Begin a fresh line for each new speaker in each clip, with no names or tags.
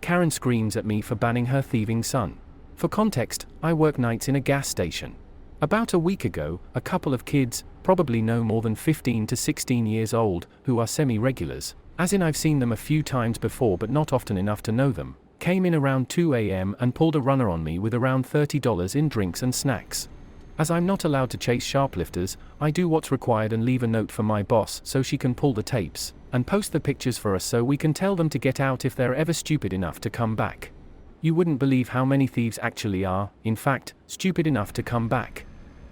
Karen screams at me for banning her thieving son. For context, I work nights in a gas station. About a week ago, a couple of kids, probably no more than 15 to 16 years old, who are semi-regulars, as in I've seen them a few times before but not often enough to know them, came in around 2 a.m. and pulled a runner on me with around $30 in drinks and snacks. As I'm not allowed to chase shoplifters, I do what's required and leave a note for my boss so she can pull the tapes and post the pictures for us so we can tell them to get out if they're ever stupid enough to come back. You wouldn't believe how many thieves actually are, in fact, stupid enough to come back.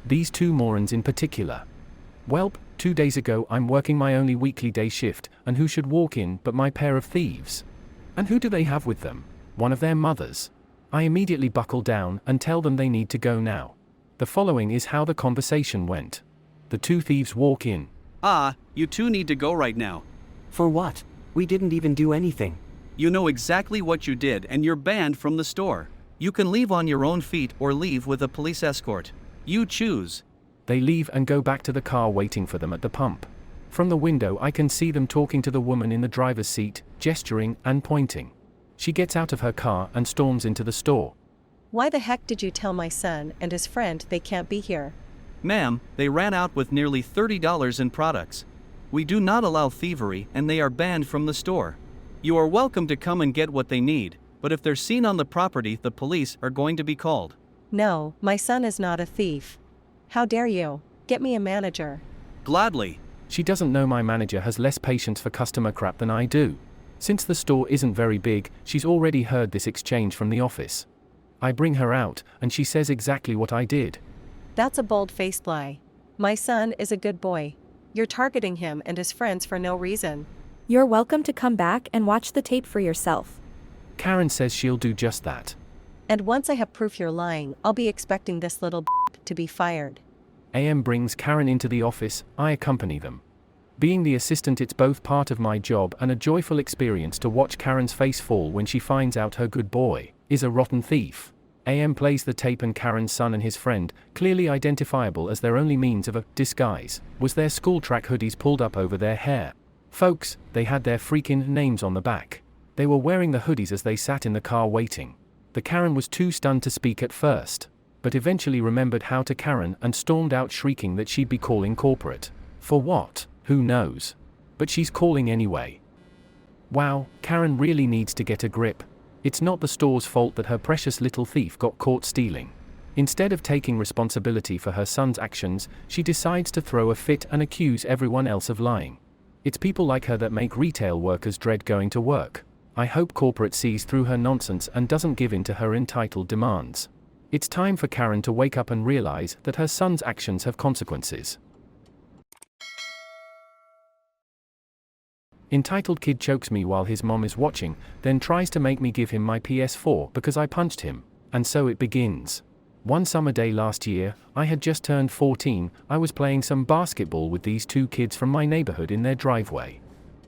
These two morons in particular. Welp, 2 days ago I'm working my only weekly day shift, and who should walk in but my pair of thieves? And who do they have with them? One of their mothers. I immediately buckle down and tell them they need to go now. The following is how the conversation went. The two thieves walk in.
You two need to go right now.
For what? We didn't even do anything.
You know exactly what you did and you're banned from the store. You can leave on your own feet or leave with a police escort. You choose.
They leave and go back to the car waiting for them at the pump. From the window I can see them talking to the woman in the driver's seat, gesturing and pointing. She gets out of her car and storms into the store.
Why the heck did you tell my son and his friend they can't be here?
Ma'am, they ran out with nearly $30 in products. We do not allow thievery and they are banned from the store. You are welcome to come and get what they need, but if they're seen on the property, the police are going to be called.
No, my son is not a thief. How dare you? Get me a manager.
Gladly.
She doesn't know my manager has less patience for customer crap than I do. Since the store isn't very big, she's already heard this exchange from the office. I bring her out, and she says exactly what I did.
That's a bold-faced lie. My son is a good boy. You're targeting him and his friends for no reason.
You're welcome to come back and watch the tape for yourself.
Karen says she'll do just that.
And once I have proof you're lying, I'll be expecting this little to be fired.
AM brings Karen into the office, I accompany them. Being the assistant, it's both part of my job and a joyful experience to watch Karen's face fall when she finds out her good boy is a rotten thief. AM plays the tape and Karen's son and his friend, clearly identifiable as their only means of a disguise, was their school track hoodies pulled up over their hair. Folks, they had their freaking names on the back. They were wearing the hoodies as they sat in the car waiting. The Karen was too stunned to speak at first, but eventually remembered how to Karen and stormed out shrieking that she'd be calling corporate. For what? Who knows? But she's calling anyway. Wow, Karen really needs to get a grip. It's not the store's fault that her precious little thief got caught stealing. Instead of taking responsibility for her son's actions, she decides to throw a fit and accuse everyone else of lying. It's people like her that make retail workers dread going to work. I hope corporate sees through her nonsense and doesn't give in to her entitled demands. It's time for Karen to wake up and realize that her son's actions have consequences. Entitled kid chokes me while his mom is watching, then tries to make me give him my PS4 because I punched him, and so it begins. One summer day last year, I had just turned 14, I was playing some basketball with these two kids from my neighborhood in their driveway.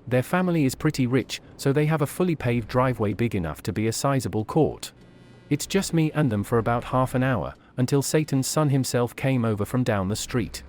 Their family is pretty rich, so they have a fully paved driveway big enough to be a sizable court. It's just me and them for about half an hour, until Satan's son himself came over from down the street.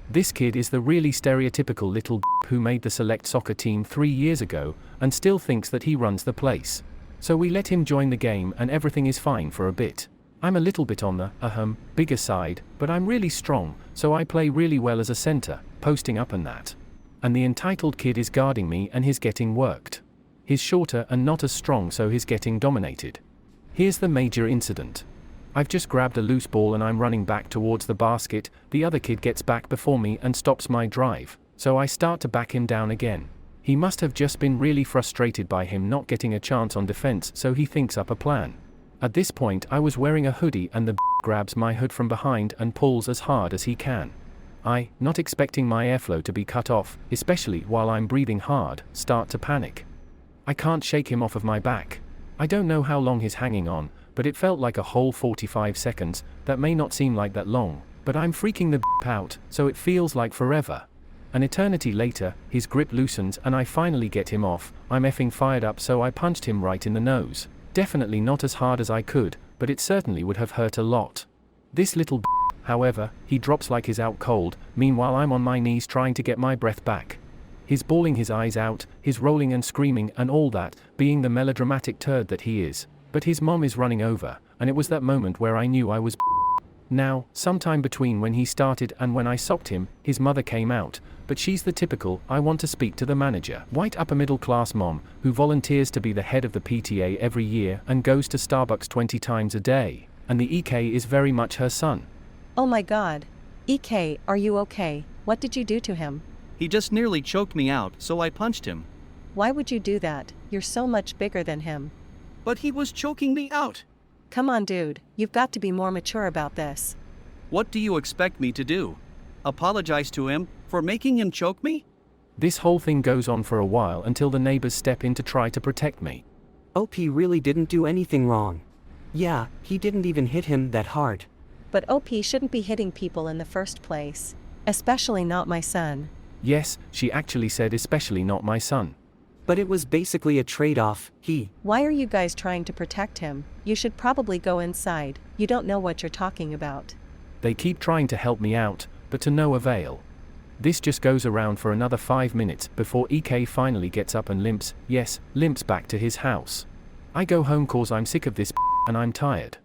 This kid is the really stereotypical little who made the select soccer team 3 years ago, and still thinks that he runs the place. So we let him join the game and everything is fine for a bit. I'm a little bit on the, bigger side, but I'm really strong, so I play really well as a center, posting up and that. And the entitled kid is guarding me and he's getting worked. He's shorter and not as strong, so he's getting dominated. Here's the major incident. I've just grabbed a loose ball and I'm running back towards the basket, the other kid gets back before me and stops my drive, so I start to back him down again. He must have just been really frustrated by him not getting a chance on defense, so he thinks up a plan. At this point I was wearing a hoodie and the grabs my hood from behind and pulls as hard as he can. I, not expecting my airflow to be cut off, especially while I'm breathing hard, start to panic. I can't shake him off of my back. I don't know how long he's hanging on, but it felt like a whole 45 seconds, that may not seem like that long, but I'm freaking the out, so it feels like forever. An eternity later, his grip loosens and I finally get him off. I'm effing fired up, so I punched him right in the nose. Definitely not as hard as I could, but it certainly would have hurt a lot. This little however, he drops like he's out cold, meanwhile I'm on my knees trying to get my breath back. his bawling his eyes out, his rolling and screaming and all that, being the melodramatic turd that he is. But his mom is running over, and it was that moment where I knew I was Now, sometime between when he started and when I socked him, his mother came out, but she's the typical, I want to speak to the manager, white upper middle class mom, who volunteers to be the head of the PTA every year and goes to Starbucks 20 times a day, and the EK is very much her son.
Oh my god. EK, are you okay? What did you do to him?
He just nearly choked me out, so I punched him.
Why would you do that? You're so much bigger than him.
But he was choking me out.
Come on, dude, you've got to be more mature about this.
What do you expect me to do? Apologize to him for making him choke me?
This whole thing goes on for a while until the neighbors step in to try to protect me.
OP really didn't do anything wrong. Yeah, he didn't even hit him that hard.
But OP shouldn't be hitting people in the first place. Especially not my son.
Yes, she actually said especially not my son.
But it was basically a trade-off.
Why are you guys trying to protect him? You should probably go inside, you don't know what you're talking about.
They keep trying to help me out, but to no avail. This just goes around for another 5 minutes before EK finally gets up and limps back to his house. I go home cause I'm sick of this and I'm tired.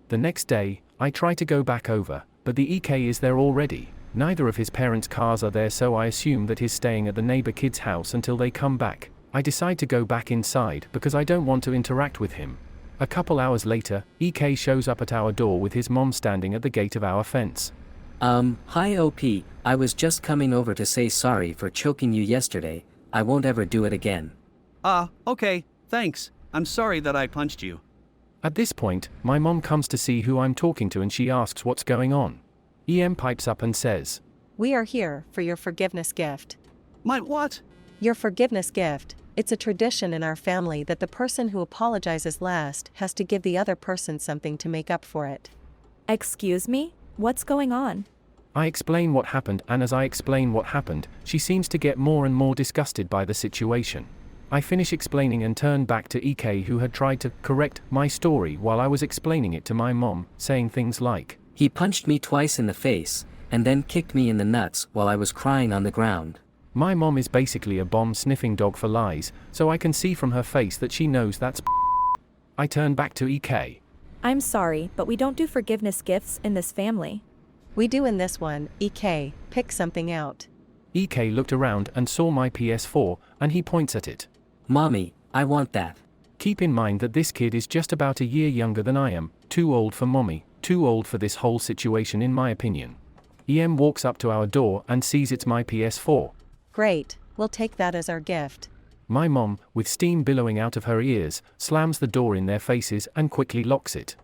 The next day, I try to go back over, but the EK is there already. Neither of his parents' cars are there, so I assume that he's staying at the neighbor kid's house until they come back. I decide to go back inside because I don't want to interact with him. A couple hours later, EK shows up at our door with his mom standing at the gate of our fence.
Hi OP, I was just coming over to say sorry for choking you yesterday. I won't ever do it again.
Okay, thanks. I'm sorry that I punched you.
At this point, my mom comes to see who I'm talking to and she asks what's going on. EM pipes up and says,
We are here for your forgiveness gift.
My what?
Your forgiveness gift. It's a tradition in our family that the person who apologizes last has to give the other person something to make up for it.
Excuse me? What's going on?
I explain what happened, and as I explain what happened, she seems to get more and more disgusted by the situation. I finish explaining and turn back to EK, who had tried to correct my story while I was explaining it to my mom, saying things like,
He punched me twice in the face, and then kicked me in the nuts while I was crying on the ground.
My mom is basically a bomb-sniffing dog for lies, so I can see from her face that she knows that's I turn back to EK.
I'm sorry, but we don't do forgiveness gifts in this family.
We do in this one. EK, pick something out.
EK looked around and saw my PS4, and he points at it.
Mommy, I want that.
Keep in mind that this kid is just about a year younger than I am, too old for mommy, too old for this whole situation in my opinion. EM walks up to our door and sees it's my PS4.
Great, we'll take that as our gift.
My mom, with steam billowing out of her ears, slams the door in their faces and quickly locks it.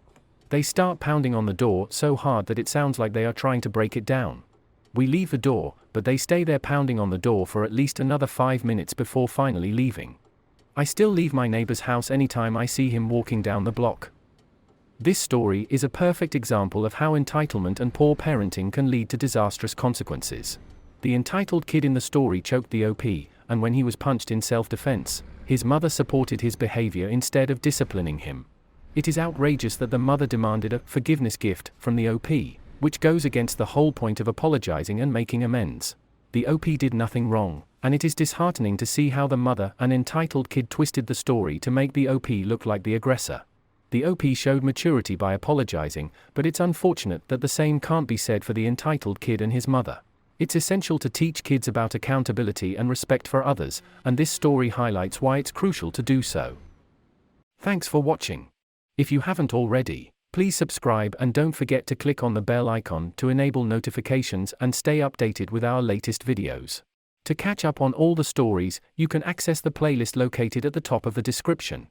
They start pounding on the door so hard that it sounds like they are trying to break it down. We leave the door, but they stay there pounding on the door for at least another 5 minutes before finally leaving. I still leave my neighbor's house anytime I see him walking down the block. This story is a perfect example of how entitlement and poor parenting can lead to disastrous consequences. The entitled kid in the story choked the OP, and when he was punched in self-defense, his mother supported his behavior instead of disciplining him. It is outrageous that the mother demanded a forgiveness gift from the OP, which goes against the whole point of apologizing and making amends. The OP did nothing wrong, and it is disheartening to see how the mother, an entitled kid, twisted the story to make the OP look like the aggressor. The OP showed maturity by apologizing, but it's unfortunate that the same can't be said for the entitled kid and his mother. It's essential to teach kids about accountability and respect for others, and this story highlights why it's crucial to do so. Thanks for watching. If you haven't already, please subscribe and don't forget to click on the bell icon to enable notifications and stay updated with our latest videos. To catch up on all the stories, you can access the playlist located at the top of the description.